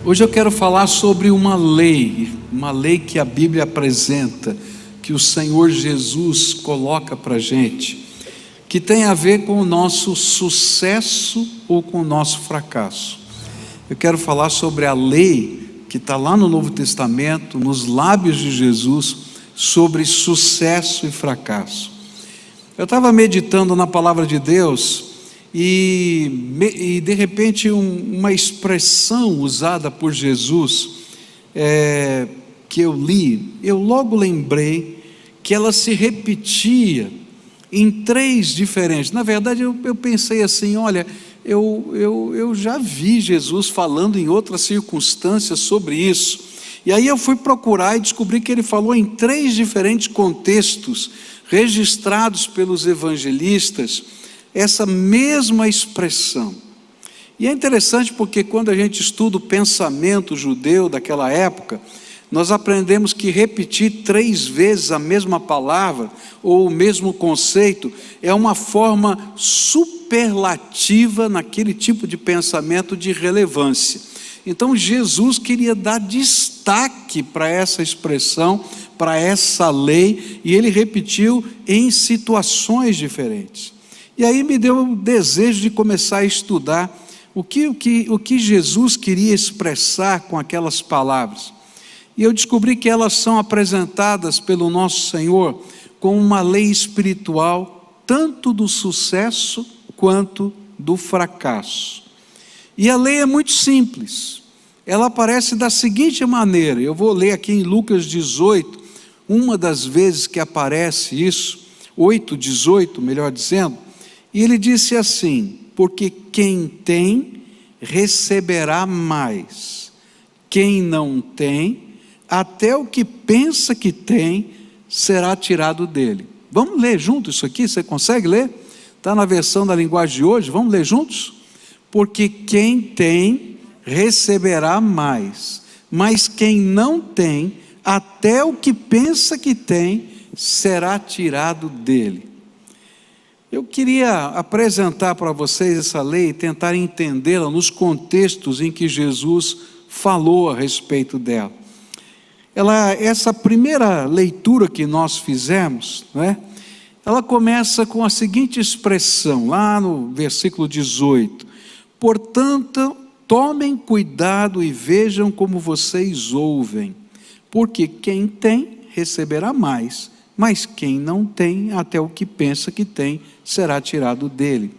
Hoje eu quero falar sobre uma lei que a Bíblia apresenta, que o Senhor Jesus coloca para a gente, que tem a ver com o nosso sucesso ou com o nosso fracasso. Eu quero falar sobre a lei que está lá no Novo Testamento, nos lábios de Jesus, sobre sucesso e fracasso. Eu estava meditando na palavra de Deus e de repente uma expressão usada por Jesus que eu li, eu logo lembrei que ela se repetia em três diferentes. Na verdade eu pensei assim, olha, eu já vi Jesus falando em outras circunstâncias sobre isso, e aí eu fui procurar e descobri que ele falou em três diferentes contextos registrados pelos evangelistas essa mesma expressão. E é interessante porque quando a gente estuda o pensamento judeu daquela época, nós aprendemos que repetir três vezes a mesma palavra ou o mesmo conceito é uma forma superlativa naquele tipo de pensamento de relevância. Então Jesus queria dar destaque para essa expressão, para essa lei, e ele repetiu em situações diferentes. E aí me deu o desejo de começar a estudar o que Jesus queria expressar com aquelas palavras. E eu descobri que elas são apresentadas pelo nosso Senhor como uma lei espiritual, tanto do sucesso quanto do fracasso. E a lei é muito simples. Ela aparece da seguinte maneira, eu vou ler aqui em Lucas 18, uma das vezes que aparece isso, 8:18, melhor dizendo, e ele disse assim: porque quem tem, receberá mais, quem não tem, até o que pensa que tem, será tirado dele. Vamos ler junto isso aqui? Você consegue ler? Está na versão da linguagem de hoje, vamos ler juntos? Porque quem tem, receberá mais, mas quem não tem, até o que pensa que tem, será tirado dele. Eu queria apresentar para vocês essa lei e tentar entendê-la nos contextos em que Jesus falou a respeito dela. Essa primeira leitura que nós fizemos, ela começa com a seguinte expressão, lá no versículo 18: portanto, tomem cuidado e vejam como vocês ouvem, porque quem tem, receberá mais, mas quem não tem, até o que pensa que tem, será tirado dele.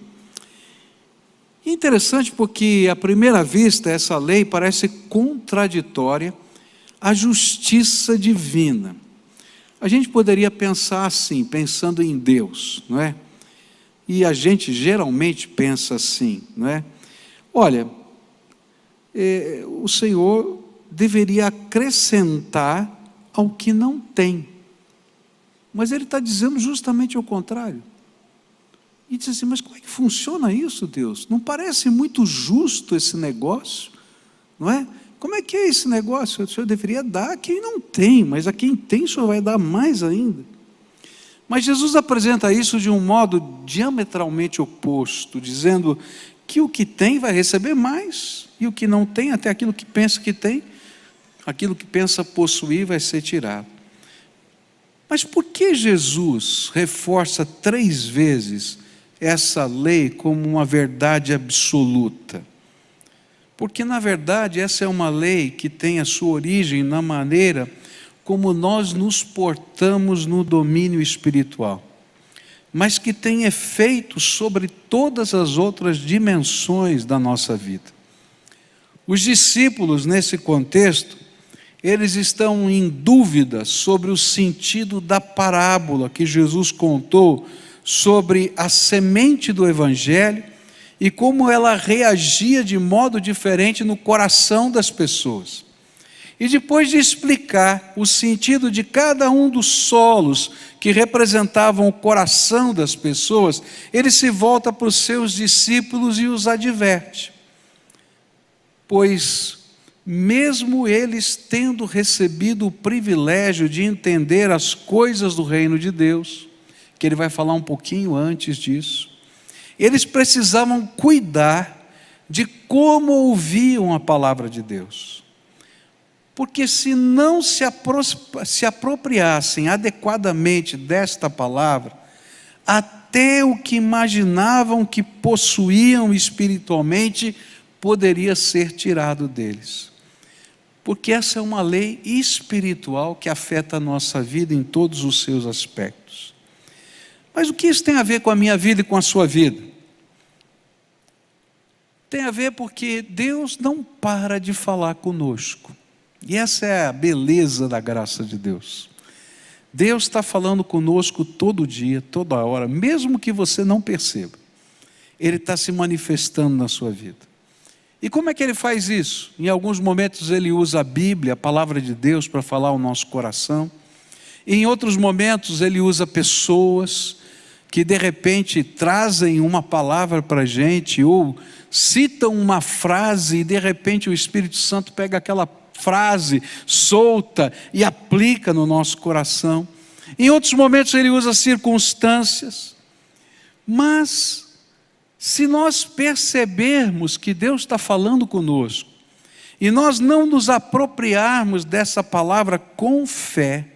Interessante porque, à primeira vista, essa lei parece contraditória à justiça divina. A gente poderia pensar assim, pensando em Deus, não é? E a gente geralmente pensa assim, não é? Olha, o Senhor deveria acrescentar ao que não tem. Mas ele está dizendo justamente o contrário. E diz assim, mas como é que funciona isso, Deus? Não parece muito justo esse negócio, não é? Como é que é esse negócio? O Senhor deveria dar a quem não tem, mas a quem tem o Senhor vai dar mais ainda. Mas Jesus apresenta isso de um modo diametralmente oposto, dizendo que o que tem vai receber mais, e o que não tem, até aquilo que pensa que tem, aquilo que pensa possuir vai ser tirado. Mas por que Jesus reforça três vezes essa lei como uma verdade absoluta? Porque, na verdade, essa é uma lei que tem a sua origem na maneira como nós nos portamos no domínio espiritual, mas que tem efeito sobre todas as outras dimensões da nossa vida. Os discípulos, nesse contexto, eles estão em dúvida sobre o sentido da parábola que Jesus contou sobre a semente do Evangelho e como ela reagia de modo diferente no coração das pessoas. E depois de explicar o sentido de cada um dos solos que representavam o coração das pessoas, ele se volta para os seus discípulos e os adverte. Pois mesmo eles tendo recebido o privilégio de entender as coisas do reino de Deus, que ele vai falar um pouquinho antes disso, eles precisavam cuidar de como ouviam a palavra de Deus. Porque se não se apropriassem adequadamente desta palavra, até o que imaginavam que possuíam espiritualmente poderia ser tirado deles. Porque essa é uma lei espiritual que afeta a nossa vida em todos os seus aspectos. Mas o que isso tem a ver com a minha vida e com a sua vida? Tem a ver porque Deus não para de falar conosco. E essa é a beleza da graça de Deus. Deus está falando conosco todo dia, toda hora, mesmo que você não perceba. Ele está se manifestando na sua vida. E como é que Ele faz isso? Em alguns momentos Ele usa a Bíblia, a palavra de Deus, para falar ao nosso coração. E em outros momentos Ele usa pessoas que de repente trazem uma palavra para a gente, ou citam uma frase e de repente o Espírito Santo pega aquela frase solta e aplica no nosso coração. Em outros momentos Ele usa circunstâncias. Mas se nós percebermos que Deus está falando conosco e nós não nos apropriarmos dessa palavra com fé,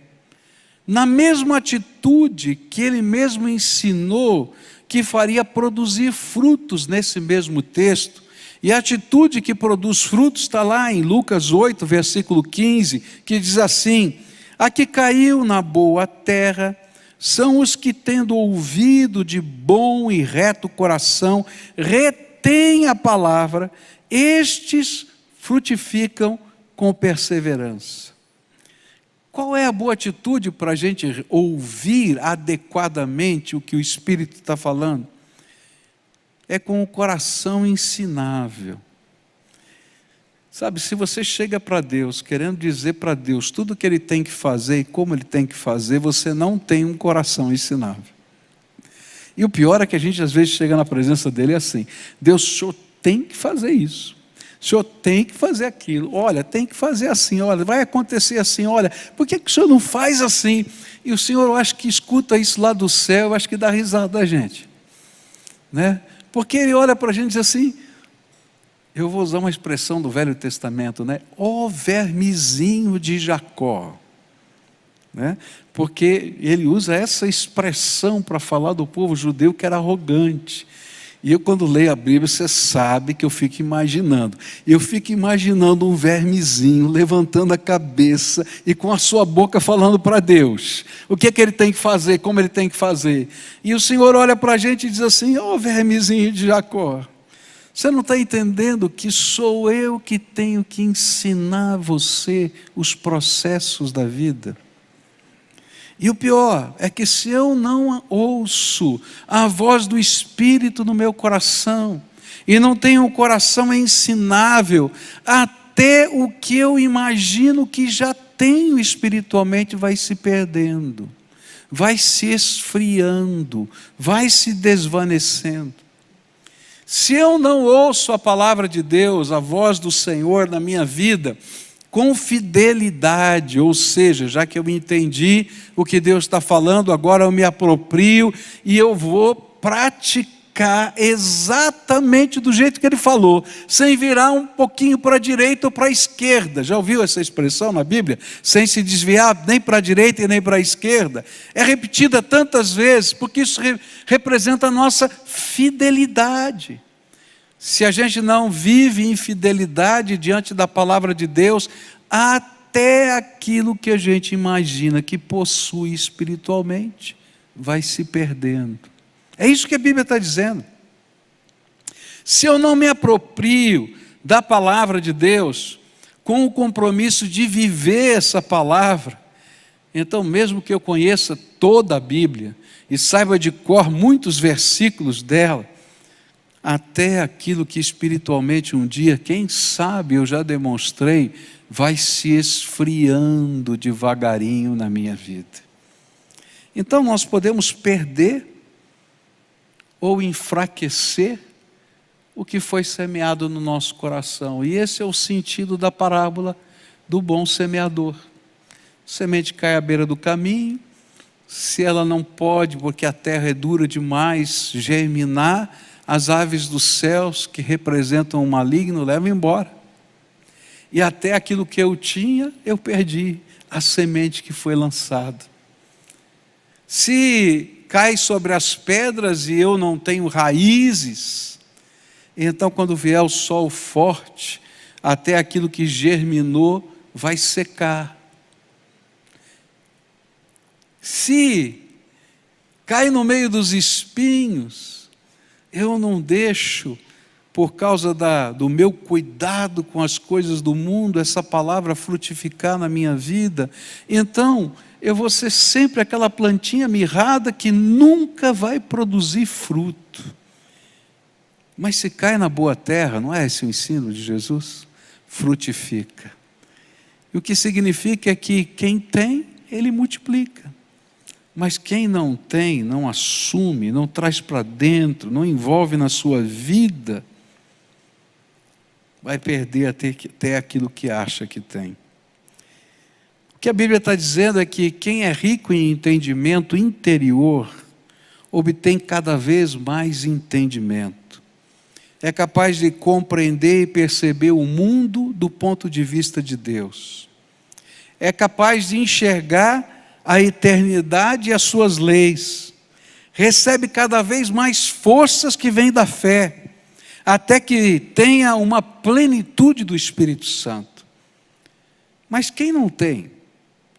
na mesma atitude que Ele mesmo ensinou que faria produzir frutos nesse mesmo texto, e a atitude que produz frutos está lá em Lucas 8, versículo 15, que diz assim: a que caiu na boa terra são os que, tendo ouvido de bom e reto coração, retêm a palavra, estes frutificam com perseverança. Qual é a boa atitude para a gente ouvir adequadamente o que o Espírito está falando? É com o coração ensinável. Sabe, se você chega para Deus querendo dizer para Deus tudo o que Ele tem que fazer e como Ele tem que fazer, você não tem um coração ensinável. E o pior é que a gente às vezes chega na presença dEle e assim: Deus, o Senhor tem que fazer isso. O Senhor tem que fazer aquilo, olha, tem que fazer assim, olha, vai acontecer assim, olha, por que o Senhor não faz assim? E o Senhor, eu acho que escuta isso lá do céu, eu acho que dá risada da gente, né? Porque Ele olha para a gente e diz assim, eu vou usar uma expressão do Velho Testamento, né? Ó vermezinho de Jacó, né? Porque Ele usa essa expressão para falar do povo judeu que era arrogante. E eu, quando leio a Bíblia, você sabe que eu fico imaginando. Eu fico imaginando um vermezinho levantando a cabeça e com a sua boca falando para Deus. O que é que ele tem que fazer, como ele tem que fazer. E o Senhor olha para a gente e diz assim, ó vermezinho de Jacó, você não está entendendo que sou eu que tenho que ensinar você os processos da vida? E o pior é que se eu não ouço a voz do Espírito no meu coração, e não tenho um coração ensinável, até o que eu imagino que já tenho espiritualmente vai se perdendo, vai se esfriando, vai se desvanecendo. Se eu não ouço a palavra de Deus, a voz do Senhor na minha vida, com fidelidade, ou seja, já que eu entendi o que Deus está falando, agora eu me aproprio e eu vou praticar exatamente do jeito que Ele falou, sem virar um pouquinho para a direita ou para a esquerda. Já ouviu essa expressão na Bíblia? Sem se desviar nem para a direita e nem para a esquerda. É repetida tantas vezes, porque isso representa a nossa fidelidade. Se a gente não vive em fidelidade diante da palavra de Deus, até aquilo que a gente imagina que possui espiritualmente vai se perdendo. É isso que a Bíblia está dizendo. Se eu não me aproprio da palavra de Deus, com o compromisso de viver essa palavra, então mesmo que eu conheça toda a Bíblia e saiba de cor muitos versículos dela, até aquilo que espiritualmente um dia, quem sabe eu já demonstrei, vai se esfriando devagarinho na minha vida. Então nós podemos perder ou enfraquecer o que foi semeado no nosso coração. E esse é o sentido da parábola do bom semeador. Semente cai à beira do caminho, se ela não pode, porque a terra é dura demais, germinar, as aves dos céus, que representam o maligno, levam embora. E até aquilo que eu tinha, eu perdi, a semente que foi lançada. Se cai sobre as pedras e eu não tenho raízes, então quando vier o sol forte, até aquilo que germinou vai secar. Se cai no meio dos espinhos, eu não deixo, por causa do meu cuidado com as coisas do mundo, essa palavra frutificar na minha vida, então eu vou ser sempre aquela plantinha mirrada que nunca vai produzir fruto. Mas se cai na boa terra, não é esse o ensino de Jesus? Frutifica. E o que significa é que quem tem, ele multiplica. Mas quem não tem, não assume, não traz para dentro, não envolve na sua vida, vai perder até aquilo que acha que tem. O que a Bíblia está dizendo é que quem é rico em entendimento interior, obtém cada vez mais entendimento. É capaz de compreender e perceber o mundo do ponto de vista de Deus. É capaz de enxergar a eternidade e as suas leis. Recebe cada vez mais forças que vêm da fé, até que tenha uma plenitude do Espírito Santo. Mas quem não tem,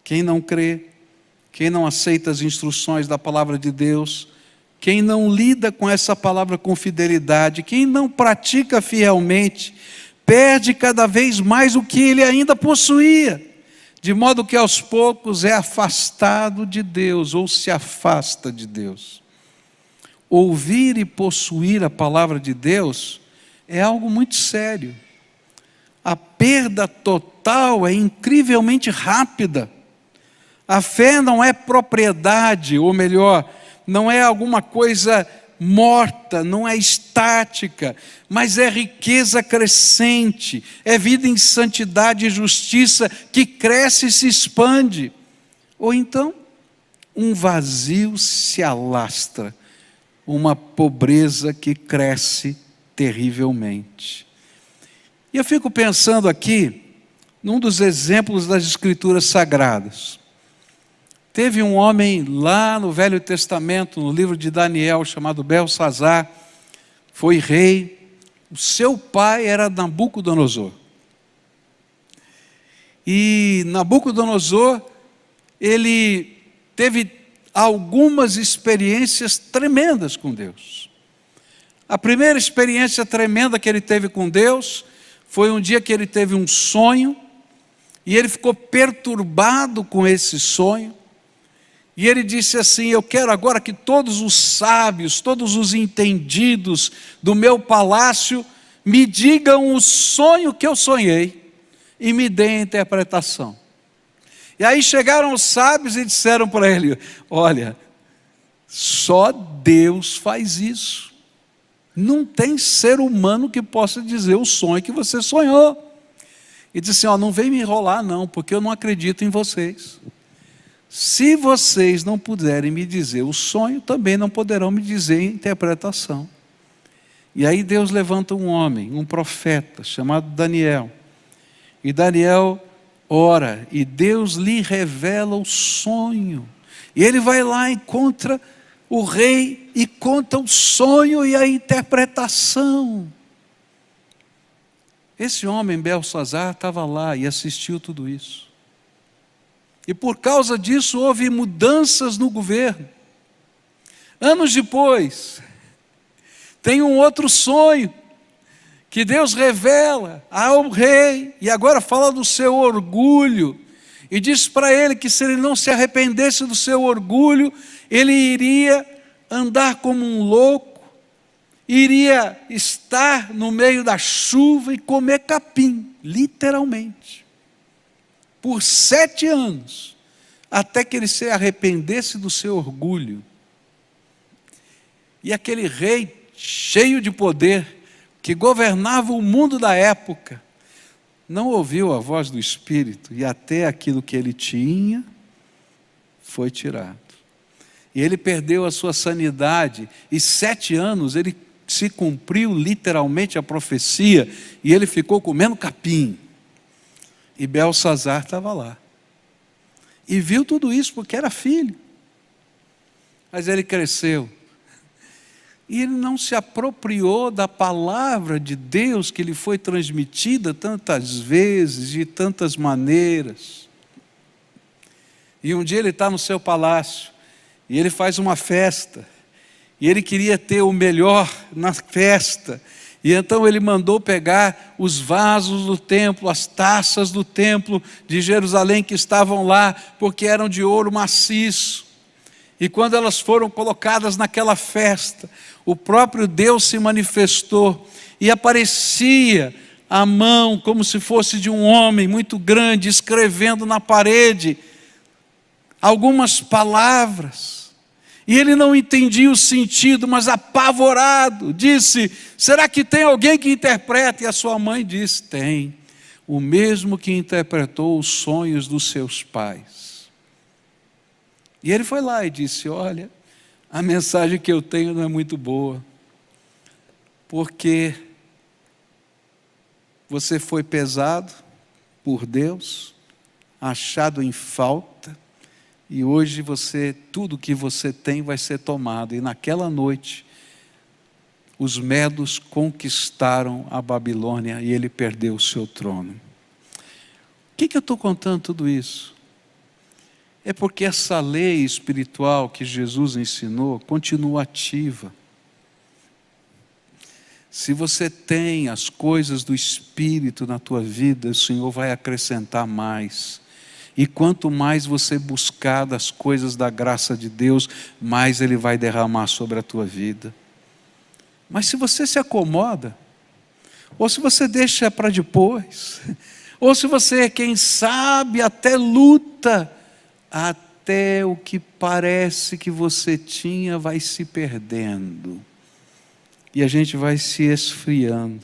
quem não crê, quem não aceita as instruções da palavra de Deus, quem não lida com essa palavra com fidelidade, quem não pratica fielmente, perde cada vez mais o que ele ainda possuía, de modo que aos poucos é afastado de Deus, ou se afasta de Deus. Ouvir e possuir a palavra de Deus é algo muito sério. A perda total é incrivelmente rápida. A fé não é propriedade, ou melhor, não é alguma coisa morta, não é estática, mas é riqueza crescente, é vida em santidade e justiça que cresce e se expande. Ou então, um vazio se alastra, uma pobreza que cresce terrivelmente. E eu fico pensando aqui, num dos exemplos das Escrituras Sagradas. Teve um homem lá no Velho Testamento, no livro de Daniel, chamado Belsazar, foi rei, o seu pai era Nabucodonosor. E Nabucodonosor, ele teve algumas experiências tremendas com Deus. A primeira experiência tremenda que ele teve com Deus foi um dia que ele teve um sonho e ele ficou perturbado com esse sonho. E ele disse assim: eu quero agora que todos os sábios, todos os entendidos do meu palácio me digam o sonho que eu sonhei e me deem a interpretação. E aí chegaram os sábios e disseram para ele: olha, só Deus faz isso. Não tem ser humano que possa dizer o sonho que você sonhou. E disse assim: não vem me enrolar não, porque eu não acredito em vocês. Se vocês não puderem me dizer o sonho, também não poderão me dizer a interpretação. E aí Deus levanta um homem, um profeta, chamado Daniel. E Daniel ora, e Deus lhe revela o sonho. E ele vai lá, encontra o rei e conta o sonho e a interpretação. Esse homem, Belsazar, estava lá e assistiu tudo isso. E por causa disso houve mudanças no governo. Anos depois, tem um outro sonho que Deus revela ao rei, e agora fala do seu orgulho, e diz para ele que se ele não se arrependesse do seu orgulho, ele iria andar como um louco, iria estar no meio da chuva e comer capim, literalmente, por 7 anos, até que ele se arrependesse do seu orgulho. E aquele rei cheio de poder, que governava o mundo da época, não ouviu a voz do Espírito, e até aquilo que ele tinha foi tirado. E ele perdeu a sua sanidade, e 7 anos ele se cumpriu literalmente a profecia, e ele ficou comendo capim. E Belsazar estava lá. E viu tudo isso porque era filho. Mas ele cresceu. E ele não se apropriou da palavra de Deus que lhe foi transmitida tantas vezes, de tantas maneiras. E um dia ele está no seu palácio, e ele faz uma festa, e ele queria ter o melhor na festa, e então ele mandou pegar os vasos do templo, as taças do templo de Jerusalém que estavam lá, porque eram de ouro maciço. E quando elas foram colocadas naquela festa, o próprio Deus se manifestou, e aparecia a mão como se fosse de um homem muito grande, escrevendo na parede algumas palavras. E ele não entendia o sentido, mas apavorado, disse: será que tem alguém que interprete? E a sua mãe disse: tem, o mesmo que interpretou os sonhos dos seus pais. E ele foi lá e disse: olha, a mensagem que eu tenho não é muito boa, porque você foi pesado por Deus, achado em falta, e hoje tudo que você tem vai ser tomado. E naquela noite, os medos conquistaram a Babilônia e ele perdeu o seu trono. Por que eu estou contando tudo isso? É porque essa lei espiritual que Jesus ensinou continua ativa. Se você tem as coisas do Espírito na tua vida, o Senhor vai acrescentar mais. E quanto mais você buscar das coisas da graça de Deus, mais Ele vai derramar sobre a tua vida. Mas se você se acomoda, ou se você deixa para depois, ou se você, quem sabe, até luta, até o que parece que você tinha vai se perdendo. E a gente vai se esfriando.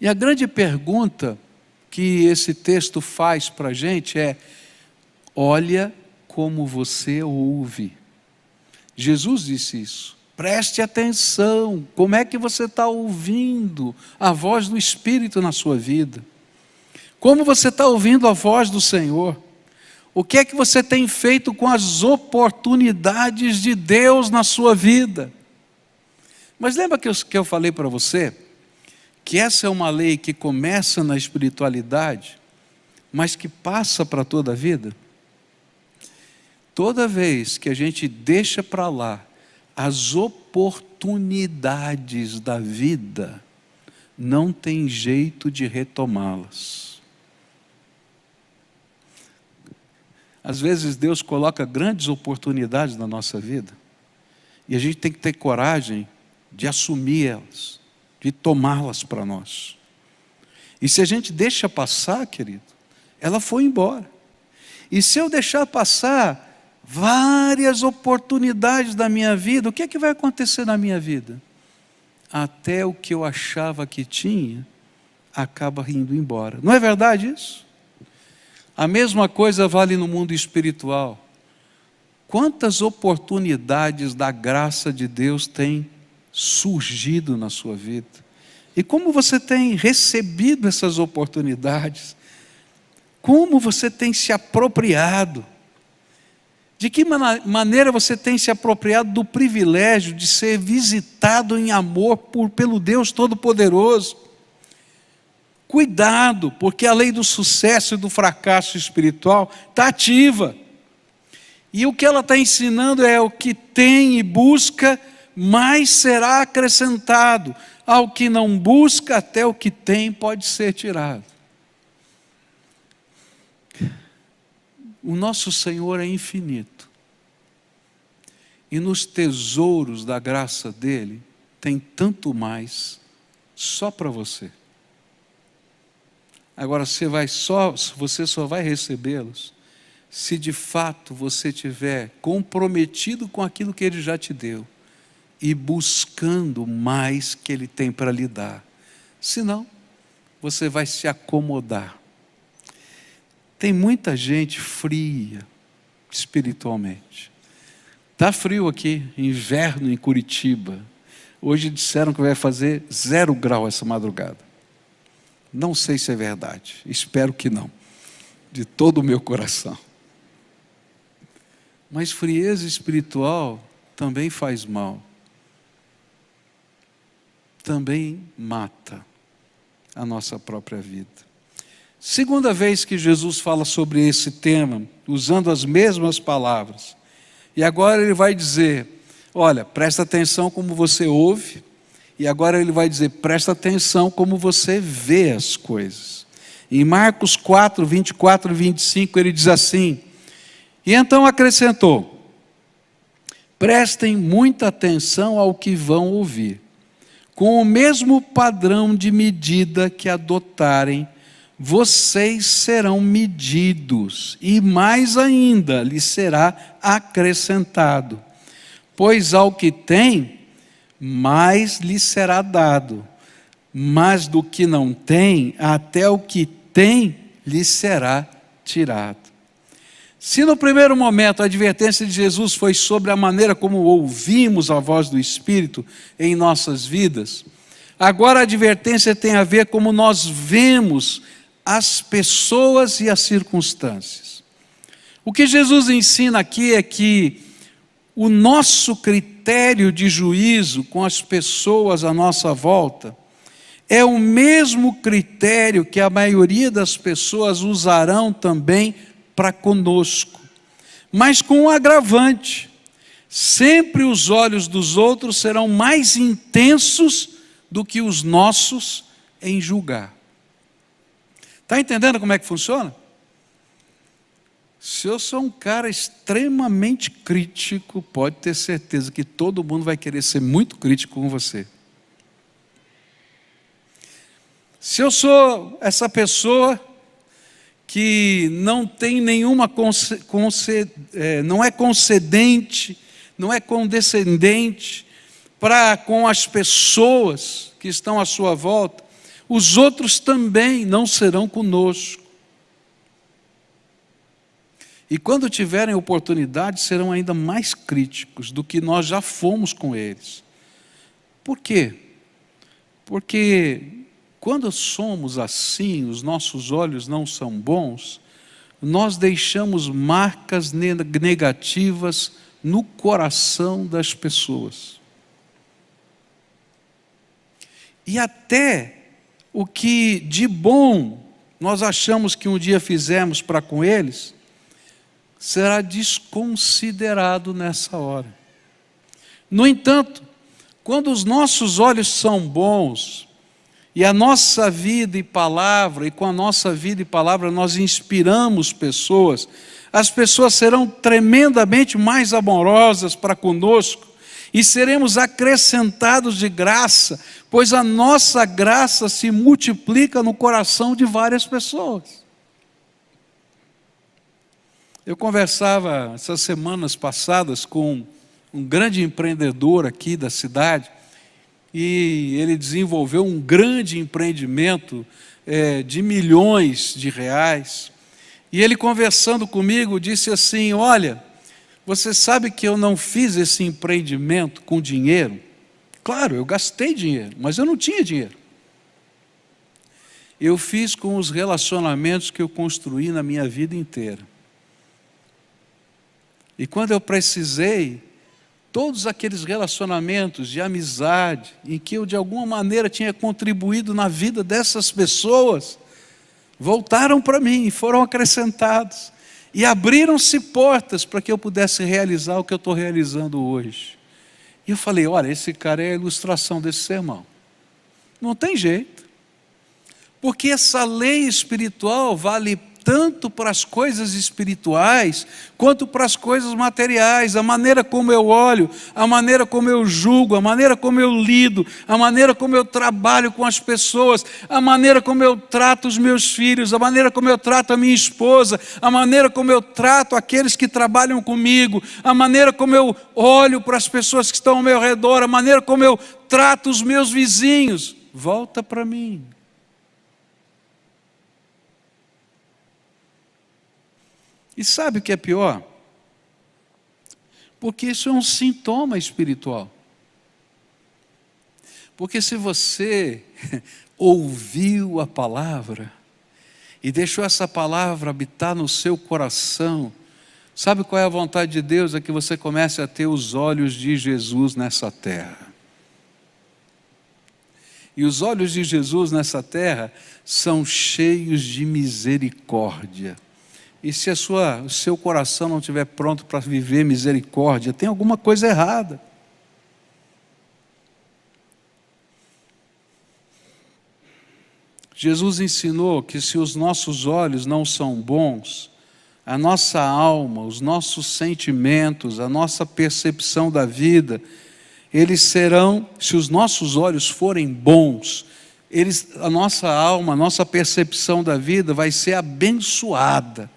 E a grande pergunta que esse texto faz para a gente é: olha como você ouve. Jesus disse isso. Preste atenção, como é que você está ouvindo a voz do Espírito na sua vida? Como você está ouvindo a voz do Senhor? O que é que você tem feito com as oportunidades de Deus na sua vida? Mas lembra que eu falei para você que essa é uma lei que começa na espiritualidade, mas que passa para toda a vida? Toda vez que a gente deixa para lá as oportunidades da vida, não tem jeito de retomá-las. Às vezes Deus coloca grandes oportunidades na nossa vida, e a gente tem que ter coragem de assumir elas, de tomá-las para nós. E se a gente deixa passar, querido, ela foi embora. E se eu deixar passar várias oportunidades da minha vida, o que é que vai acontecer na minha vida? Até o que eu achava que tinha, acaba indo embora. Não é verdade isso? A mesma coisa vale no mundo espiritual. Quantas oportunidades da graça de Deus têm surgido na sua vida? E como você tem recebido essas oportunidades? Como você tem se apropriado? De que maneira você tem se apropriado do privilégio de ser visitado em amor pelo Deus Todo-Poderoso? Cuidado, porque a lei do sucesso e do fracasso espiritual está ativa. E o que ela está ensinando é: o que tem e busca, mais será acrescentado. Ao que não busca, até o que tem pode ser tirado. O nosso Senhor é infinito. E nos tesouros da graça dele, tem tanto mais só para você. Agora, você só vai recebê-los se de fato você estiver comprometido com aquilo que ele já te deu e buscando mais que ele tem para lhe dar. Senão, você vai se acomodar. Tem muita gente fria espiritualmente. Está frio aqui, inverno em Curitiba. Hoje disseram que vai fazer 0 grau essa madrugada. Não sei se é verdade, espero que não, de todo o meu coração. Mas frieza espiritual também faz mal. Também mata a nossa própria vida. Segunda vez que Jesus fala sobre esse tema, usando as mesmas palavras. E agora ele vai dizer, olha, presta atenção como você ouve, e agora ele vai dizer, presta atenção como você vê as coisas. Em Marcos 4, 24 e 25, ele diz assim, e então acrescentou, prestem muita atenção ao que vão ouvir. Com o mesmo padrão de medida que adotarem, vocês serão medidos, e mais ainda lhes será acrescentado. Pois ao que tem, mais lhes será dado, mas do que não tem, até o que tem lhes será tirado. Se no primeiro momento a advertência de Jesus foi sobre a maneira como ouvimos a voz do Espírito em nossas vidas, agora a advertência tem a ver como nós vemos as pessoas e as circunstâncias. O que Jesus ensina aqui é que o nosso critério de juízo com as pessoas à nossa volta é o mesmo critério que a maioria das pessoas usarão também para conosco, mas com um agravante: sempre os olhos dos outros serão mais intensos do que os nossos em julgar. Está entendendo como é que funciona? Se eu sou um cara extremamente crítico, pode ter certeza que todo mundo vai querer ser muito crítico com você. Se eu sou essa pessoa que não tem nenhuma não é concedente, não é condescendente para com as pessoas que estão à sua volta, os outros também não serão conosco. E quando tiverem oportunidade, serão ainda mais críticos do que nós já fomos com eles. Por quê? Porque quando somos assim, os nossos olhos não são bons, nós deixamos marcas negativas no coração das pessoas. E até o que de bom nós achamos que um dia fizemos para com eles, será desconsiderado nessa hora. No entanto, quando os nossos olhos são bons, e a nossa vida e palavra, e com a nossa vida e palavra nós inspiramos pessoas, as pessoas serão tremendamente mais amorosas para conosco, e seremos acrescentados de graça, pois a nossa graça se multiplica no coração de várias pessoas. Eu conversava essas semanas passadas com um grande empreendedor aqui da cidade, e ele desenvolveu um grande empreendimento de milhões de reais, e ele conversando comigo disse assim, olha, você sabe que eu não fiz esse empreendimento com dinheiro? Claro, eu gastei dinheiro, mas eu não tinha dinheiro. Eu fiz com os relacionamentos que eu construí na minha vida inteira. E quando eu precisei, todos aqueles relacionamentos de amizade, em que eu de alguma maneira tinha contribuído na vida dessas pessoas, voltaram para mim e foram acrescentados. E abriram-se portas para que eu pudesse realizar o que eu estou realizando hoje. E eu falei, olha, esse cara é a ilustração desse sermão. Não tem jeito. Porque essa lei espiritual vale tanto para as coisas espirituais, quanto para as coisas materiais, a maneira como eu olho, a maneira como eu julgo, a maneira como eu lido, a maneira como eu trabalho com as pessoas, a maneira como eu trato os meus filhos, a maneira como eu trato a minha esposa, a maneira como eu trato aqueles que trabalham comigo, a maneira como eu olho para as pessoas que estão ao meu redor, a maneira como eu trato os meus vizinhos, volta para mim. E sabe o que é pior? Porque isso é um sintoma espiritual. Porque se você ouviu a palavra e deixou essa palavra habitar no seu coração, sabe qual é a vontade de Deus? É que você comece a ter os olhos de Jesus nessa terra. E os olhos de Jesus nessa terra são cheios de misericórdia. E se o seu coração não estiver pronto para viver misericórdia, tem alguma coisa errada. Jesus ensinou que se os nossos olhos não são bons, a nossa alma, os nossos sentimentos, a nossa percepção da vida, eles serão, se os nossos olhos forem bons, a nossa alma, a nossa percepção da vida vai ser abençoada.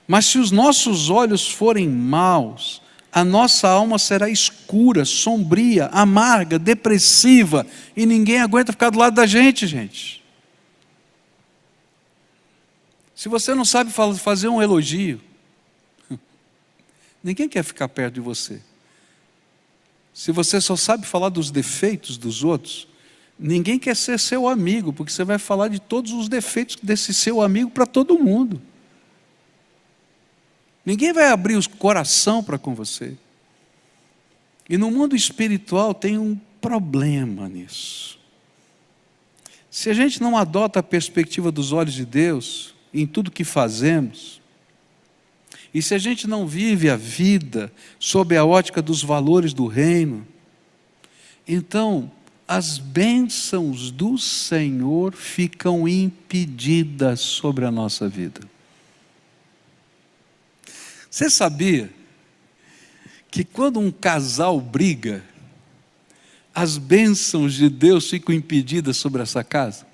Mas se os nossos olhos forem maus, a nossa alma será escura, sombria, amarga, depressiva, e ninguém aguenta ficar do lado da gente, gente. Se você não sabe fazer um elogio, ninguém quer ficar perto de você. Se você só sabe falar dos defeitos dos outros, ninguém quer ser seu amigo, porque você vai falar de todos os defeitos desse seu amigo para todo mundo. Ninguém vai abrir o coração para com você. E no mundo espiritual tem um problema nisso. Se a gente não adota a perspectiva dos olhos de Deus em tudo que fazemos, e se a gente não vive a vida sob a ótica dos valores do reino, então as bênçãos do Senhor ficam impedidas sobre a nossa vida. Você sabia que quando um casal briga, as bênçãos de Deus ficam impedidas sobre essa casa?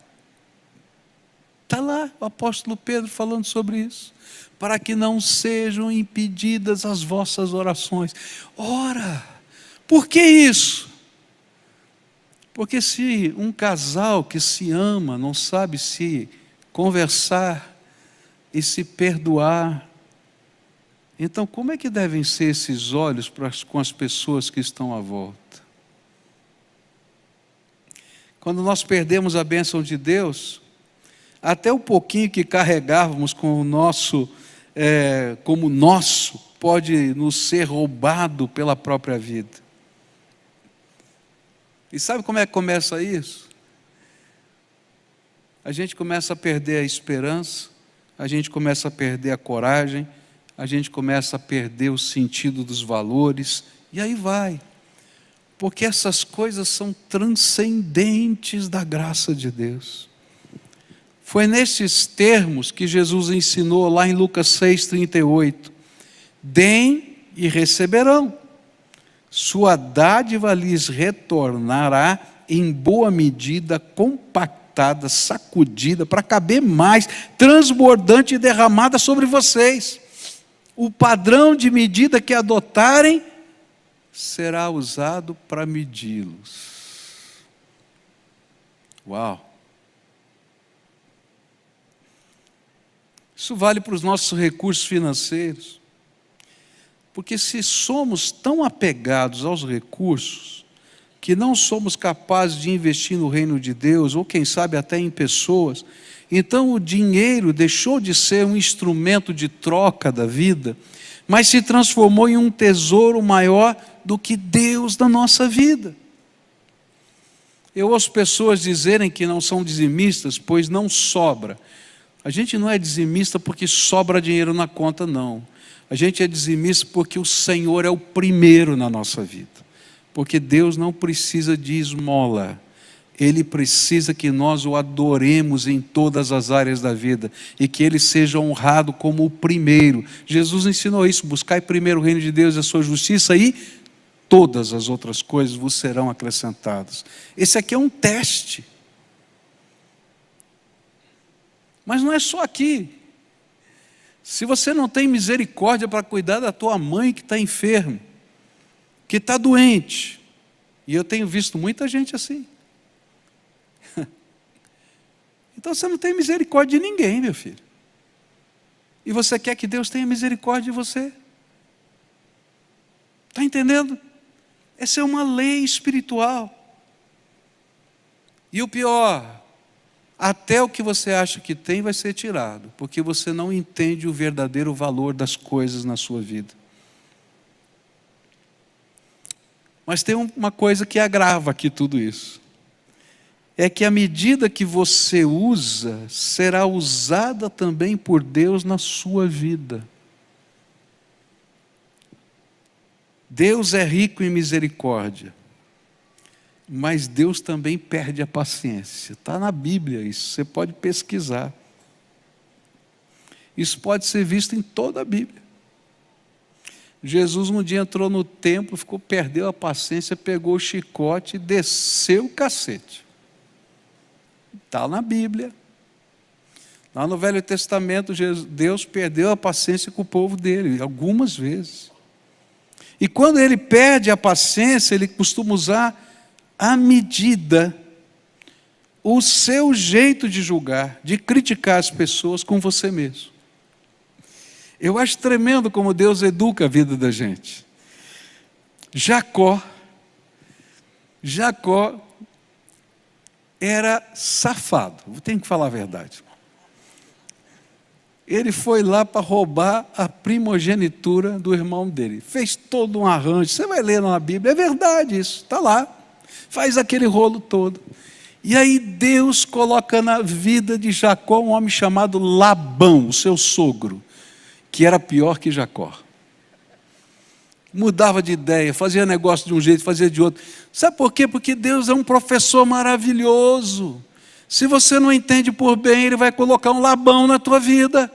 Está lá o apóstolo Pedro falando sobre isso. Para que não sejam impedidas as vossas orações. Ora, por que isso? Porque se um casal que se ama não sabe se conversar e se perdoar, então como é que devem ser esses olhos com as pessoas que estão à volta? Quando nós perdemos a bênção de Deus, até o pouquinho que carregávamos com o nosso, como nosso, pode nos ser roubado pela própria vida. E sabe como é que começa isso? A gente começa a perder a esperança, a gente começa a perder a coragem, a gente começa a perder o sentido dos valores, e aí vai. Porque essas coisas são transcendentes da graça de Deus. Foi nesses termos que Jesus ensinou lá em Lucas 6,38. Deem e receberão. Sua dádiva lhes retornará em boa medida, compactada, sacudida, para caber mais, transbordante e derramada sobre vocês. O padrão de medida que adotarem será usado para medi-los. Uau! Isso vale para os nossos recursos financeiros. Porque se somos tão apegados aos recursos, que não somos capazes de investir no reino de Deus, ou quem sabe até em pessoas, então o dinheiro deixou de ser um instrumento de troca da vida, mas se transformou em um tesouro maior do que Deus na nossa vida. Eu ouço pessoas dizerem que não são dizimistas, pois não sobra. A gente não é dizimista porque sobra dinheiro na conta, não. A gente é dizimista porque o Senhor é o primeiro na nossa vida. Porque Deus não precisa de esmola. Ele precisa que nós o adoremos em todas as áreas da vida. E que Ele seja honrado como o primeiro. Jesus ensinou isso. Buscai primeiro o reino de Deus e a sua justiça, e todas as outras coisas vos serão acrescentadas. Esse aqui é um teste. Mas não é só aqui. Se você não tem misericórdia para cuidar da tua mãe que está enferma, que está doente, e eu tenho visto muita gente assim, então você não tem misericórdia de ninguém, meu filho. E você quer que Deus tenha misericórdia de você? Está entendendo? Essa é uma lei espiritual. E o pior, até o que você acha que tem vai ser tirado, porque você não entende o verdadeiro valor das coisas na sua vida. Mas tem uma coisa que agrava aqui tudo isso. É que a medida que você usa, será usada também por Deus na sua vida. Deus é rico em misericórdia, mas Deus também perde a paciência. Está na Bíblia isso, você pode pesquisar. Isso pode ser visto em toda a Bíblia. Jesus um dia entrou no templo, perdeu a paciência, pegou o chicote e desceu o cacete. Está na Bíblia. Lá no Velho Testamento, Deus perdeu a paciência com o povo dele, algumas vezes. E quando ele perde a paciência, ele costuma usar a medida, o seu jeito de julgar, de criticar as pessoas com você mesmo. Eu acho tremendo como Deus educa a vida da gente. Jacó era safado, tenho que falar a verdade. Ele foi lá para roubar a primogenitura do irmão dele. Fez todo um arranjo. Você vai ler na Bíblia, é verdade isso, está lá. Faz aquele rolo todo. E aí Deus coloca na vida de Jacó um homem chamado Labão, o seu sogro, que era pior que Jacó. Mudava de ideia, fazia negócio de um jeito, fazia de outro. Sabe por quê? Porque Deus é um professor maravilhoso. Se você não entende por bem, Ele vai colocar um Labão na tua vida,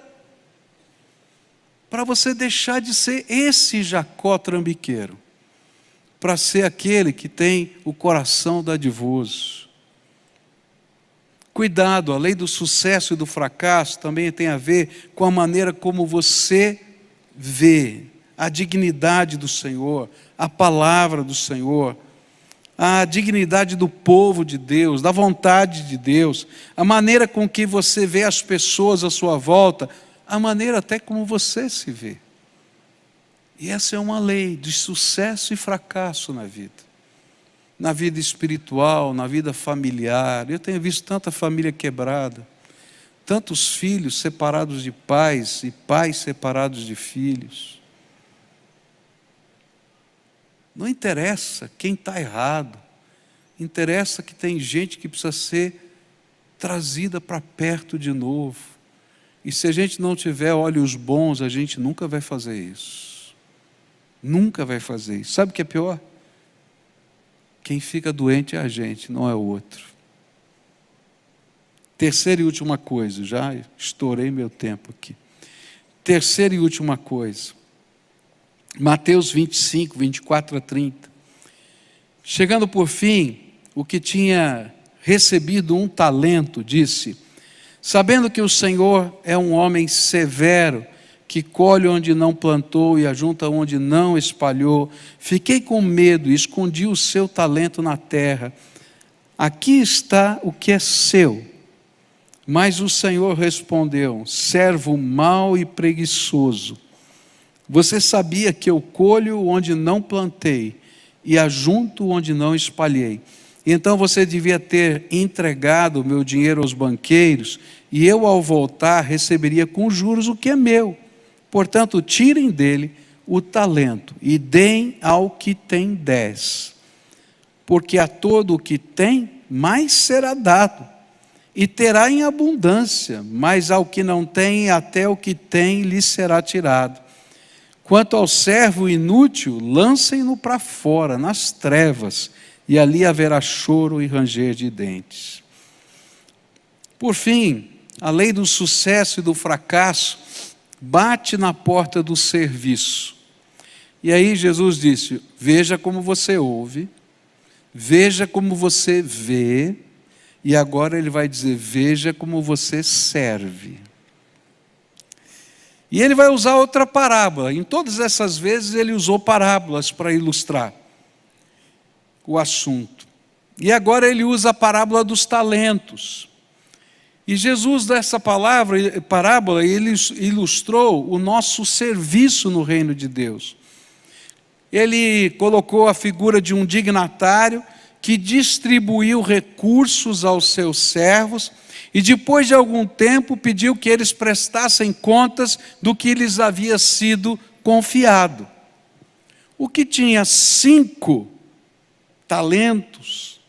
para você deixar de ser esse Jacó trambiqueiro, para ser aquele que tem o coração dadivoso. Cuidado, a lei do sucesso e do fracasso também tem a ver com a maneira como você vê a dignidade do Senhor, a palavra do Senhor, a dignidade do povo de Deus, da vontade de Deus, a maneira com que você vê as pessoas à sua volta, a maneira até como você se vê. E essa é uma lei de sucesso e fracasso na vida espiritual, na vida familiar. Eu tenho visto tanta família quebrada, tantos filhos separados de pais e pais separados de filhos. Não interessa quem está errado, interessa que tem gente que precisa ser trazida para perto de novo. E se a gente não tiver olhos bons, a gente nunca vai fazer isso. Nunca vai fazer isso. Sabe o que é pior? Quem fica doente é a gente, não é o outro. Terceira e última coisa, já estourei meu tempo aqui. Terceira e última coisa. Mateus 25, 24 a 30. Chegando por fim, o que tinha recebido um talento, disse: sabendo que o Senhor é um homem severo, que colhe onde não plantou e ajunta onde não espalhou, fiquei com medo e escondi o seu talento na terra. Aqui está o que é seu. Mas o Senhor respondeu: servo mau e preguiçoso, você sabia que eu colho onde não plantei e ajunto onde não espalhei. Então você devia ter entregado o meu dinheiro aos banqueiros, e eu, ao voltar, receberia com juros o que é meu. Portanto, tirem dele o talento e deem ao que tem 10. Porque a todo o que tem, mais será dado, e terá em abundância, mas ao que não tem, até o que tem lhe será tirado. Quanto ao servo inútil, lancem-no para fora, nas trevas, e ali haverá choro e ranger de dentes. Por fim, a lei do sucesso e do fracasso bate na porta do serviço. E aí Jesus disse: veja como você ouve, veja como você vê, e agora ele vai dizer: veja como você serve. E ele vai usar outra parábola. Em todas essas vezes ele usou parábolas para ilustrar o assunto. E agora ele usa a parábola dos talentos. E Jesus, dessa parábola, ele ilustrou o nosso serviço no reino de Deus. Ele colocou a figura de um dignatário que distribuiu recursos aos seus servos e depois de algum tempo pediu que eles prestassem contas do que lhes havia sido confiado. O que tinha 5 talentos,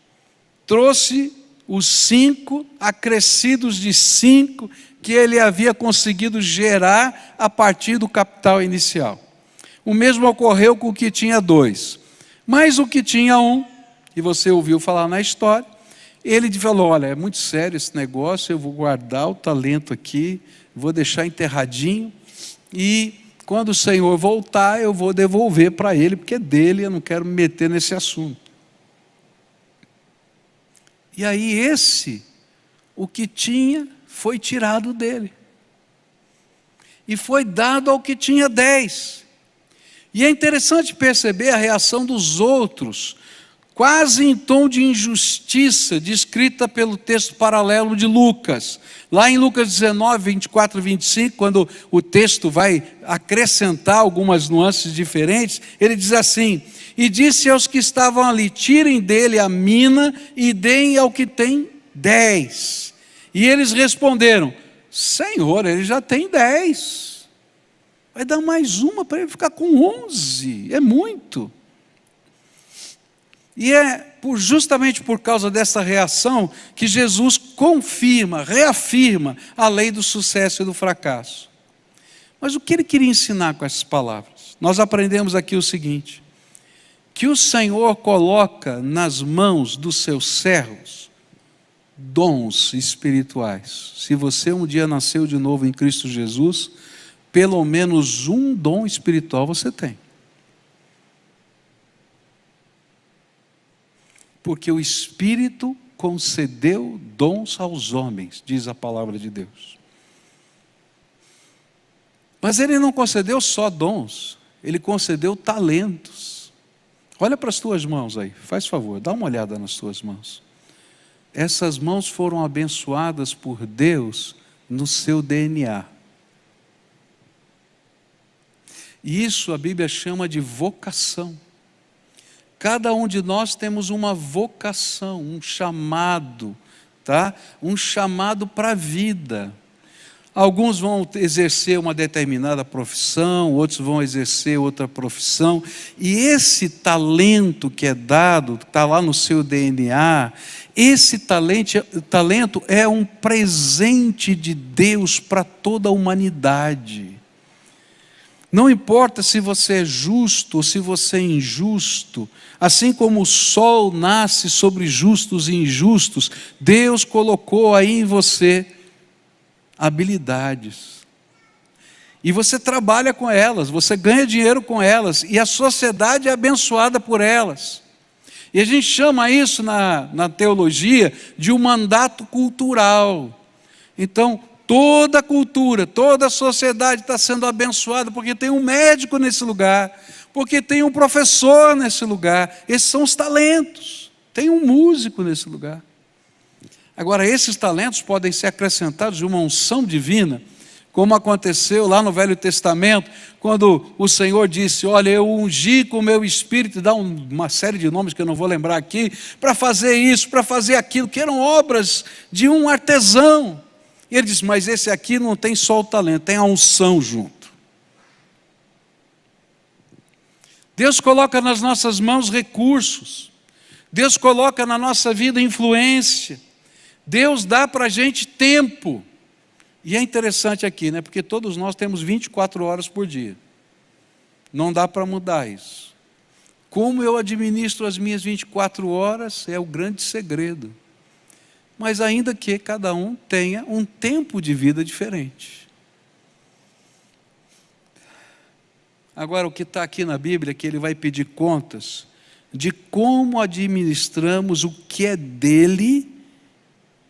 trouxe os 5 acrescidos de 5 que ele havia conseguido gerar a partir do capital inicial. O mesmo ocorreu com o que tinha 2. Mas o que tinha 1, e você ouviu falar na história, ele falou, olha, é muito sério esse negócio, eu vou guardar o talento aqui, vou deixar enterradinho, e quando o Senhor voltar, eu vou devolver para ele, porque é dele, eu não quero me meter nesse assunto. E aí o que tinha, foi tirado dele. E foi dado ao que tinha 10. E é interessante perceber a reação dos outros, quase em tom de injustiça, descrita pelo texto paralelo de Lucas. Lá em Lucas 19, 24 e 25, quando o texto vai acrescentar algumas nuances diferentes, ele diz assim, e disse aos que estavam ali, tirem dele a mina e deem ao que tem 10. E eles responderam, Senhor, ele já tem 10. Vai dar mais uma para ele ficar com 11, é muito. E é justamente por causa dessa reação que Jesus reafirma a lei do sucesso e do fracasso. Mas o que ele queria ensinar com essas palavras? Nós aprendemos aqui o seguinte, que o Senhor coloca nas mãos dos seus servos dons espirituais. Se você um dia nasceu de novo em Cristo Jesus, pelo menos um dom espiritual você tem. Porque o Espírito concedeu dons aos homens, diz a palavra de Deus. Mas ele não concedeu só dons, ele concedeu talentos. Olha para as tuas mãos aí, faz favor, dá uma olhada nas tuas mãos. Essas mãos foram abençoadas por Deus no seu DNA. E isso a Bíblia chama de vocação. Cada um de nós temos uma vocação, um chamado, tá? Um chamado para a vida. Alguns vão exercer uma determinada profissão, outros vão exercer outra profissão. E esse talento que é dado, que está lá no seu DNA, esse talento é um presente de Deus para toda a humanidade. Não importa se você é justo ou se você é injusto, assim como o sol nasce sobre justos e injustos, Deus colocou aí em você habilidades. E você trabalha com elas, você ganha dinheiro com elas, e a sociedade é abençoada por elas. E a gente chama isso na teologia de um mandato cultural. Então, toda a cultura, toda a sociedade está sendo abençoada porque tem um médico nesse lugar, porque tem um professor nesse lugar. Esses são os talentos. Tem um músico nesse lugar. Agora, esses talentos podem ser acrescentados de uma unção divina, como aconteceu lá no Velho Testamento, quando o Senhor disse, olha, eu ungi com o meu Espírito, dá uma série de nomes que eu não vou lembrar aqui, para fazer isso, para fazer aquilo, que eram obras de um artesão. E ele disse, mas esse aqui não tem só o talento, tem a unção junto. Deus coloca nas nossas mãos recursos. Deus coloca na nossa vida influência. Deus dá para a gente tempo. E é interessante aqui, né? Porque todos nós temos 24 horas por dia. Não dá para mudar isso. Como eu administro as minhas 24 horas é o grande segredo. Mas ainda que cada um tenha um tempo de vida diferente. Agora, o que está aqui na Bíblia é que ele vai pedir contas de como administramos o que é dele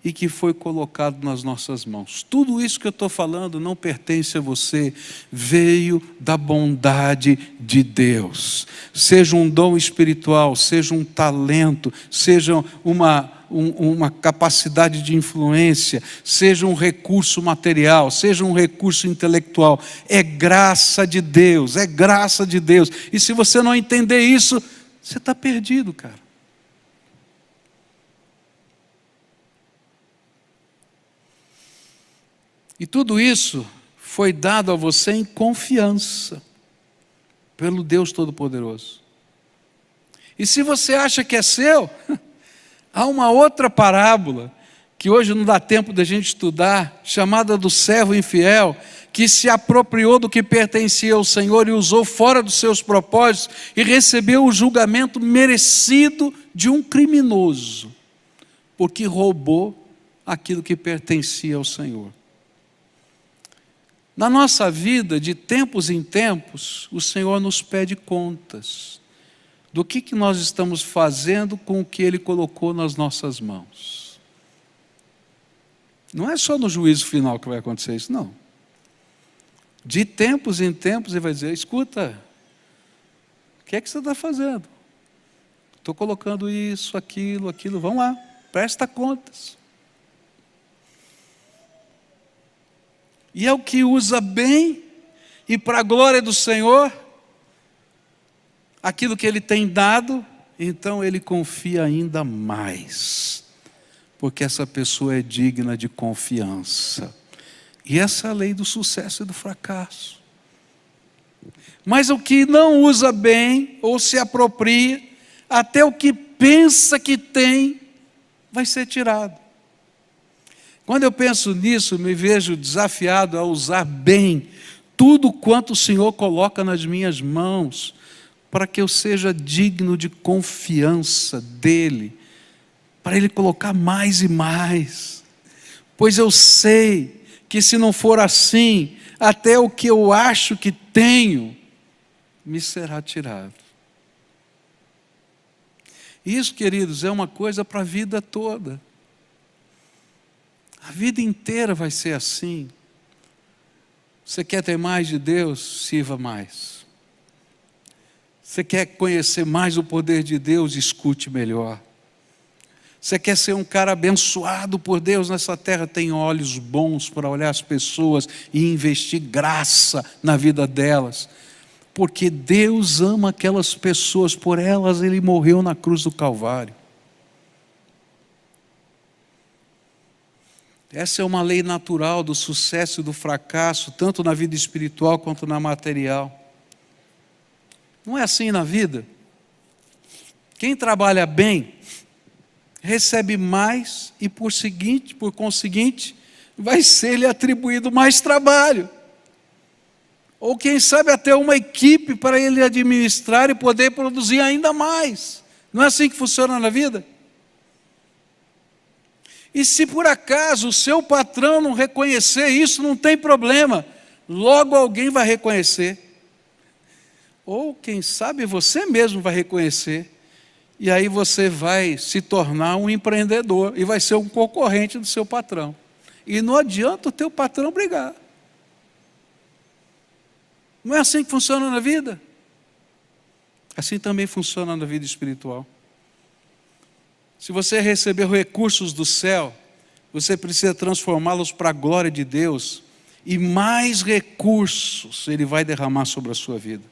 e que foi colocado nas nossas mãos. Tudo isso que eu estou falando não pertence a você, veio da bondade de Deus. Seja um dom espiritual, seja um talento, seja uma capacidade de influência, seja um recurso material, seja um recurso intelectual, é graça de Deus, é graça de Deus. E se você não entender isso, você está perdido, cara. E tudo isso foi dado a você em confiança, pelo Deus Todo-Poderoso. E se você acha que é seu, há uma outra parábola, que hoje não dá tempo da gente estudar, chamada do servo infiel, que se apropriou do que pertencia ao Senhor e usou fora dos seus propósitos e recebeu o julgamento merecido de um criminoso, porque roubou aquilo que pertencia ao Senhor. Na nossa vida, de tempos em tempos, o Senhor nos pede contas do que nós estamos fazendo com o que Ele colocou nas nossas mãos. Não é só no juízo final que vai acontecer isso, não. De tempos em tempos Ele vai dizer: escuta, o que é que você está fazendo? Estou colocando isso, aquilo, vamos lá, presta contas. E é o que usa bem e para a glória do Senhor aquilo que Ele tem dado, então Ele confia ainda mais, porque essa pessoa é digna de confiança. E essa é a lei do sucesso e do fracasso. Mas o que não usa bem ou se apropria, até o que pensa que tem, vai ser tirado. Quando eu penso nisso, me vejo desafiado a usar bem tudo quanto o Senhor coloca nas minhas mãos, para que eu seja digno de confiança dEle, para Ele colocar mais e mais, pois eu sei que se não for assim, até o que eu acho que tenho, me será tirado. Isso, queridos, é uma coisa para a vida toda. A vida inteira vai ser assim. Você quer ter mais de Deus? Sirva mais. Você quer conhecer mais o poder de Deus? Escute melhor. Você quer ser um cara abençoado por Deus nessa terra? Tem olhos bons para olhar as pessoas e investir graça na vida delas. Porque Deus ama aquelas pessoas, por elas Ele morreu na cruz do Calvário. Essa é uma lei natural do sucesso e do fracasso, tanto na vida espiritual quanto na material. Não é assim na vida? Quem trabalha bem, recebe mais e por conseguinte, vai ser-lhe atribuído mais trabalho. Ou quem sabe até uma equipe para ele administrar e poder produzir ainda mais. Não é assim que funciona na vida? E se por acaso o seu patrão não reconhecer isso, não tem problema. Logo alguém vai reconhecer. Ou quem sabe você mesmo vai reconhecer. E aí você vai se tornar um empreendedor e vai ser um concorrente do seu patrão. E não adianta o teu patrão brigar. Não é assim que funciona na vida? Assim também funciona na vida espiritual. Se você recebeu recursos do céu, você precisa transformá-los para a glória de Deus, e mais recursos Ele vai derramar sobre a sua vida,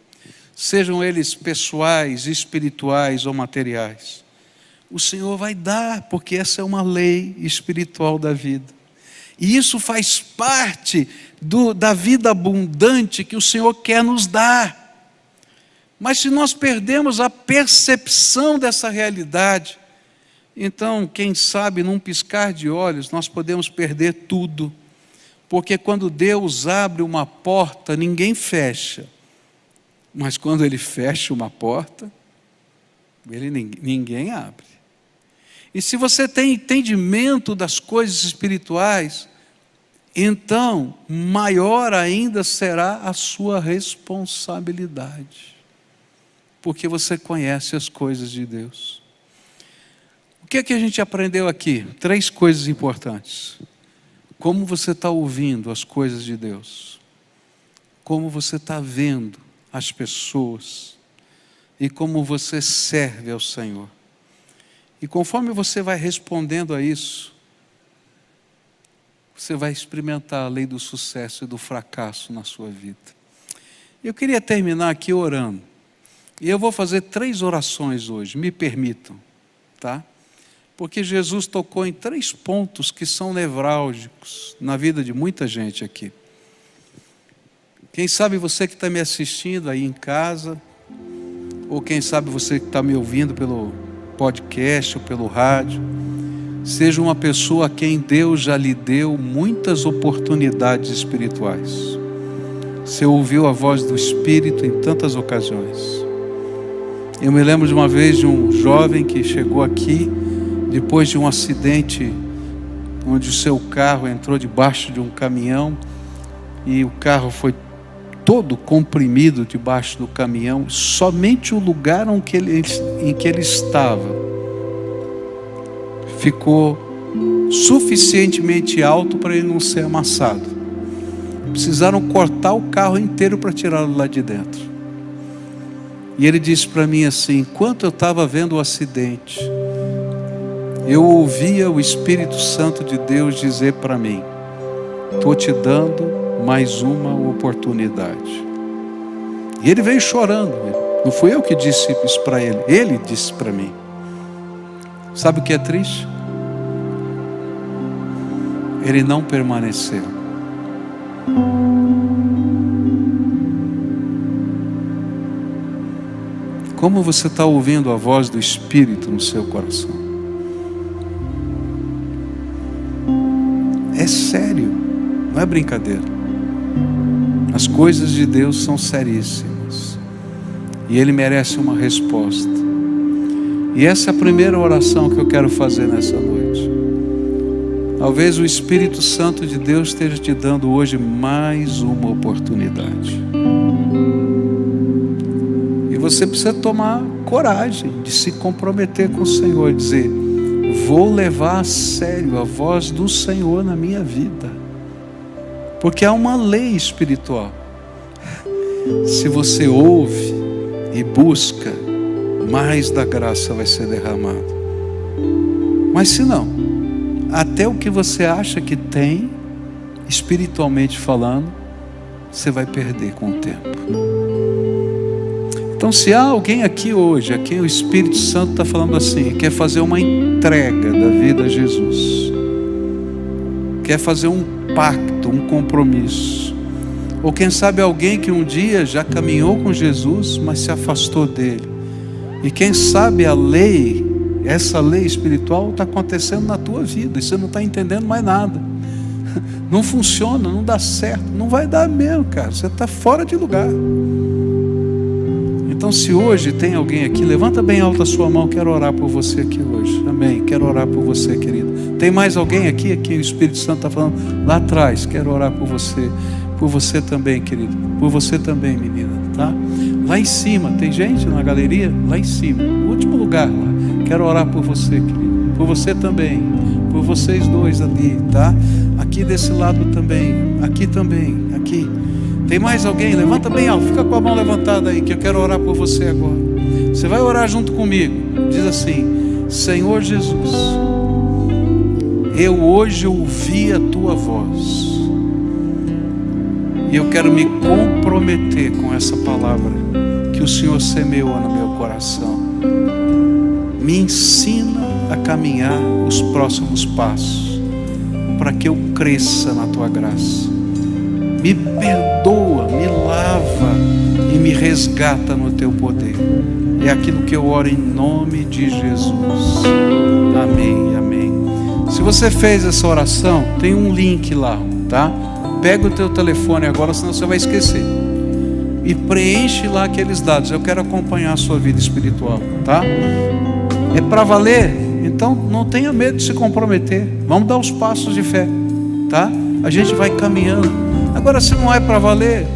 sejam eles pessoais, espirituais ou materiais. O Senhor vai dar, porque essa é uma lei espiritual da vida. E isso faz parte da vida abundante que o Senhor quer nos dar. Mas se nós perdemos a percepção dessa realidade, então, quem sabe, num piscar de olhos, nós podemos perder tudo. Porque quando Deus abre uma porta, ninguém fecha. Mas quando Ele fecha uma porta, ninguém abre. E se você tem entendimento das coisas espirituais, então maior ainda será a sua responsabilidade. Porque você conhece as coisas de Deus. O que é que a gente aprendeu aqui? 3 coisas importantes. Como você está ouvindo as coisas de Deus? Como você está vendo as pessoas? E como você serve ao Senhor? E conforme você vai respondendo a isso, você vai experimentar a lei do sucesso e do fracasso na sua vida. Eu queria terminar aqui orando. E eu vou fazer 3 orações hoje, me permitam, tá? porque Jesus tocou em 3 pontos que são nevrálgicos na vida de muita gente aqui. Quem sabe você que está me assistindo aí em casa, ou quem sabe você que está me ouvindo pelo podcast ou pelo rádio, seja uma pessoa a quem Deus já lhe deu muitas oportunidades espirituais. Você ouviu a voz do Espírito em tantas ocasiões. Eu me lembro de uma vez de um jovem que chegou aqui depois de um acidente onde o seu carro entrou debaixo de um caminhão e o carro foi todo comprimido debaixo do caminhão. Somente o lugar em que ele estava ficou suficientemente alto para ele não ser amassado. Precisaram cortar o carro inteiro para tirá-lo lá de dentro. E ele disse para mim assim: enquanto eu estava vendo o acidente, eu ouvia o Espírito Santo de Deus dizer para mim: estou te dando mais uma oportunidade. E ele veio chorando. Não fui eu que disse isso para ele, ele disse para mim. Sabe o que é triste? Ele não permaneceu. Como você está ouvindo a voz do Espírito no seu coração? É sério, não é brincadeira. As coisas de Deus são seríssimas e Ele merece uma resposta. E essa é a primeira oração que eu quero fazer nessa noite. Talvez o Espírito Santo de Deus esteja te dando hoje mais uma oportunidade. E você precisa tomar coragem de se comprometer com o Senhor e dizer: vou levar a sério a voz do Senhor na minha vida. Porque há uma lei espiritual. Se você ouve e busca, mais da graça vai ser derramado. Mas se não, até o que você acha que tem, espiritualmente falando, você vai perder com o tempo. Então, se há alguém aqui hoje, a quem o Espírito Santo está falando assim, quer fazer uma entrega da vida a Jesus, quer fazer um pacto, um compromisso, ou quem sabe alguém que um dia já caminhou com Jesus, mas se afastou dele, e quem sabe a lei, essa lei espiritual está acontecendo na tua vida, e você não está entendendo mais nada, não funciona, não dá certo, não vai dar mesmo, cara, você está fora de lugar. Então, se hoje tem alguém aqui, levanta bem alta a sua mão, quero orar por você aqui hoje, amém, quero orar por você, querido. Tem mais alguém aqui que o Espírito Santo está falando lá atrás, quero orar por você também, querido, por você também, menina, tá? Lá em cima, tem gente na galeria? Lá em cima, no último lugar lá, quero orar por você, querido, por você também, por vocês dois ali, tá? Aqui desse lado também, aqui também, aqui. Tem mais alguém? Levanta bem alto, fica com a mão levantada aí, que eu quero orar por você agora. Você vai orar junto comigo. Diz assim: Senhor Jesus, eu hoje ouvi a tua voz e eu quero me comprometer com essa palavra que o Senhor semeou no meu coração. Me ensina a caminhar os próximos passos para que eu cresça na tua graça. Me perdoa, me lava e me resgata no teu poder. É aquilo que eu oro em nome de Jesus. Amém, amém. Se você fez essa oração, tem um link lá, tá? Pega o teu telefone agora, senão você vai esquecer. E preenche lá aqueles dados. Eu quero acompanhar a sua vida espiritual, tá? É para valer? Então não tenha medo de se comprometer. Vamos dar os passos de fé, tá? A gente vai caminhando. Agora, se não é para valer,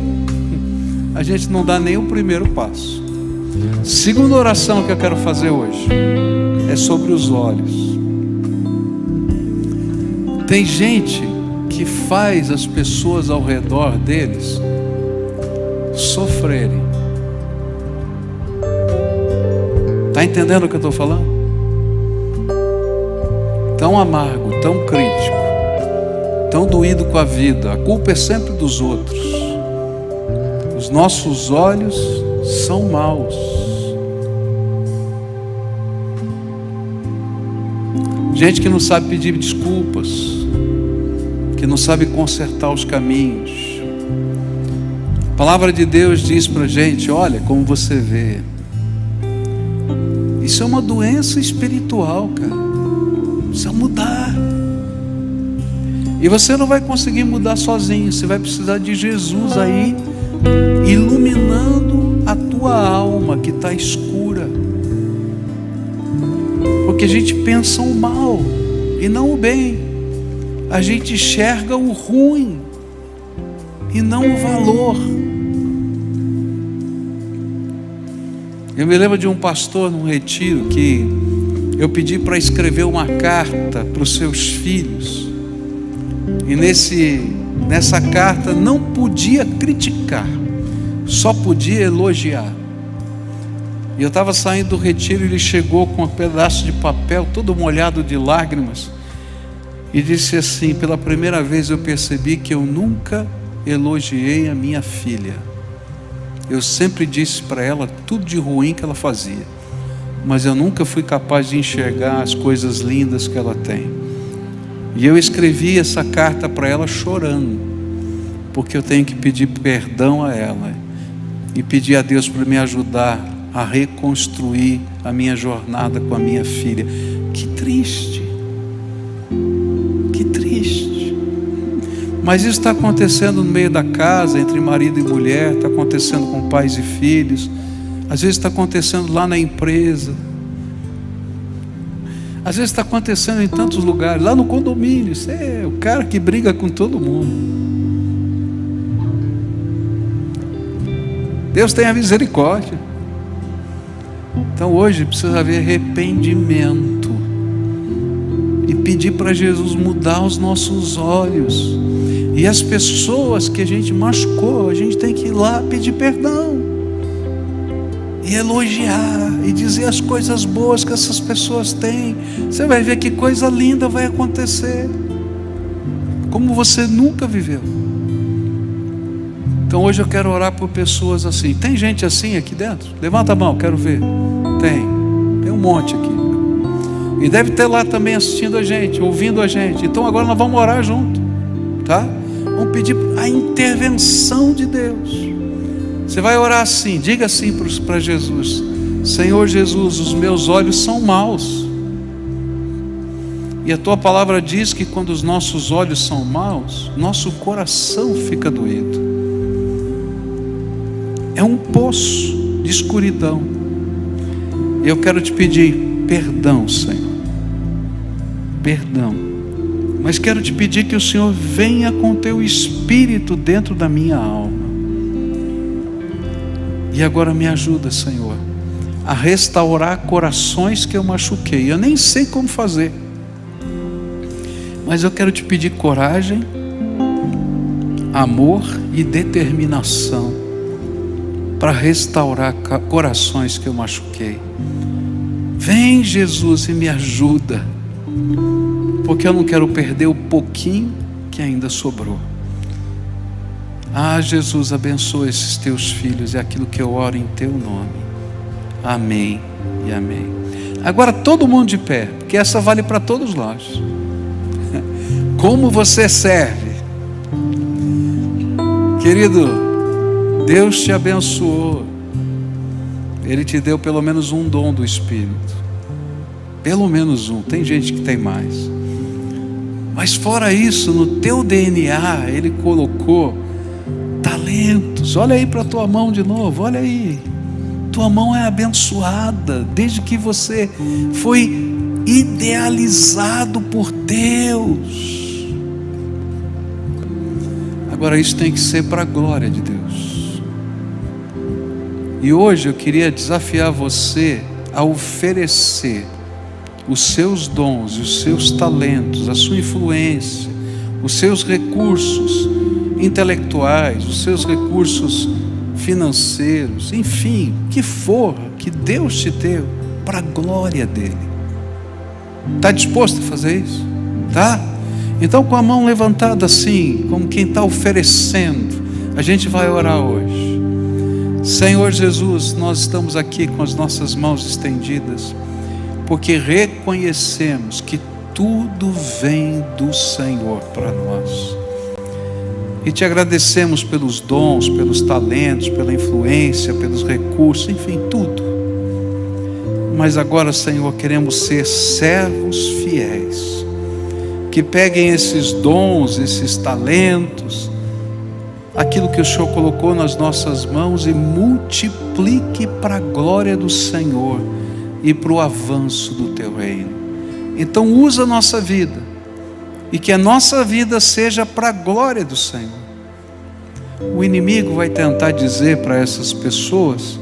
a gente não dá nem o primeiro passo. Segunda oração que eu quero fazer hoje é sobre os olhos. Tem gente que faz as pessoas ao redor deles sofrerem. Está entendendo o que eu estou falando? Tão amargo, tão crítico, tão doído com a vida. A culpa é sempre dos outros. Os nossos olhos são maus. gente que não sabe pedir desculpas, que não sabe consertar os caminhos. A palavra de Deus diz para a gente: olha como você vê. Isso é uma doença espiritual, cara. Precisa mudar. E você não vai conseguir mudar sozinho. Você vai precisar de Jesus aí, iluminando a tua alma que está escura. Porque a gente pensa o mal e não o bem. A gente enxerga o ruim e não o valor. Eu me lembro de um pastor num retiro que eu pedi para escrever uma carta para os seus filhos. E nessa carta não podia criticar, só podia elogiar. E eu estava saindo do retiro e ele chegou com um pedaço de papel todo molhado de lágrimas e disse assim: pela primeira vez eu percebi que eu nunca elogiei a minha filha. Eu sempre disse para ela tudo de ruim que ela fazia, mas eu nunca fui capaz de enxergar as coisas lindas que ela tem. E eu escrevi essa carta para ela chorando, porque eu tenho que pedir perdão a ela e pedir a Deus para me ajudar a reconstruir a minha jornada com a minha filha. Que triste, que triste. Mas isso está acontecendo no meio da casa, entre marido e mulher, está acontecendo com pais e filhos, às vezes está acontecendo lá na empresa, às vezes está acontecendo em tantos lugares, lá no condomínio. Você é o cara que briga com todo mundo. Deus tenha misericórdia. Então hoje precisa haver arrependimento e pedir para Jesus mudar os nossos olhos. E as pessoas que a gente machucou, a gente tem que ir lá pedir perdão e elogiar e dizer as coisas boas que essas pessoas têm. Você vai ver que coisa linda vai acontecer, como você nunca viveu. Então hoje eu quero orar por pessoas assim. Tem gente assim aqui dentro? Levanta a mão, quero ver. Tem um monte aqui. E deve ter lá também assistindo a gente, ouvindo a gente. Então agora nós vamos orar junto, tá? Vamos pedir a intervenção de Deus. Você vai orar assim, diga assim para Jesus: Senhor Jesus, os meus olhos são maus. E a tua palavra diz que quando os nossos olhos são maus, nosso coração fica doído. É um poço de escuridão. E eu quero te pedir perdão, Senhor. Perdão. Mas quero te pedir que o Senhor venha com teu Espírito dentro da minha alma. E agora me ajuda, Senhor, a restaurar corações que eu machuquei. Eu nem sei como fazer, mas eu quero te pedir coragem, amor e determinação para restaurar corações que eu machuquei. Vem, Jesus, e me ajuda, porque eu não quero perder o pouquinho que ainda sobrou. Ah, Jesus, abençoa esses teus filhos, é aquilo que eu oro em teu nome. Amém e amém. Agora todo mundo de pé, porque essa vale para todos nós. Como você serve? Querido, Deus te abençoou. Ele te deu pelo menos um dom do Espírito. Pelo menos um, tem gente que tem mais. Mas fora isso, no teu DNA, Ele colocou talentos. Olha aí para a tua mão de novo, olha aí. Tua mão é abençoada, desde que você foi idealizado por Deus. Agora isso tem que ser para a glória de Deus. E hoje eu queria desafiar você a oferecer os seus dons, os seus talentos, a sua influência, os seus recursos intelectuais, os seus recursos financeiros, enfim, que for que Deus te deu para a glória dele. Está disposto a fazer isso? Tá? Então, com a mão levantada assim, como quem está oferecendo, a gente vai orar hoje. Senhor Jesus, nós estamos aqui com as nossas mãos estendidas, porque reconhecemos que tudo vem do Senhor para nós. E te agradecemos pelos dons, pelos talentos, pela influência, pelos recursos, enfim, tudo. Mas agora, Senhor, queremos ser servos fiéis, que peguem esses dons, esses talentos, aquilo que o Senhor colocou nas nossas mãos e multiplique para a glória do Senhor e para o avanço do Teu reino. Então usa a nossa vida, e que a nossa vida seja para a glória do Senhor. O inimigo vai tentar dizer para essas pessoas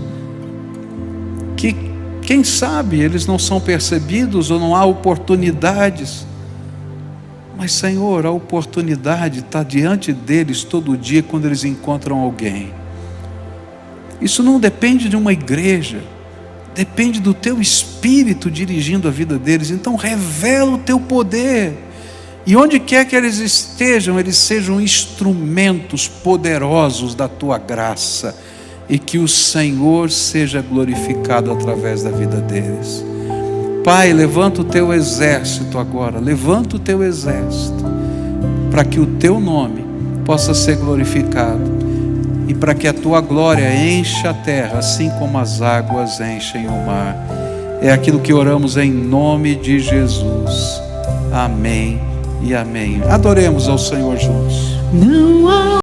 que, quem sabe, eles não são percebidos ou não há oportunidades. Mas, Senhor, a oportunidade está diante deles todo dia quando eles encontram alguém. Isso não depende de uma igreja, depende do Teu Espírito dirigindo a vida deles. Então revela o Teu poder, e onde quer que eles estejam, eles sejam instrumentos poderosos da Tua graça, e que o Senhor seja glorificado através da vida deles. Pai, levanta o Teu exército agora, levanta o Teu exército, para que o Teu nome possa ser glorificado, e para que a Tua glória encha a terra, assim como as águas enchem o mar. É aquilo que oramos em nome de Jesus. Amém e amém. Adoremos ao Senhor juntos. Não há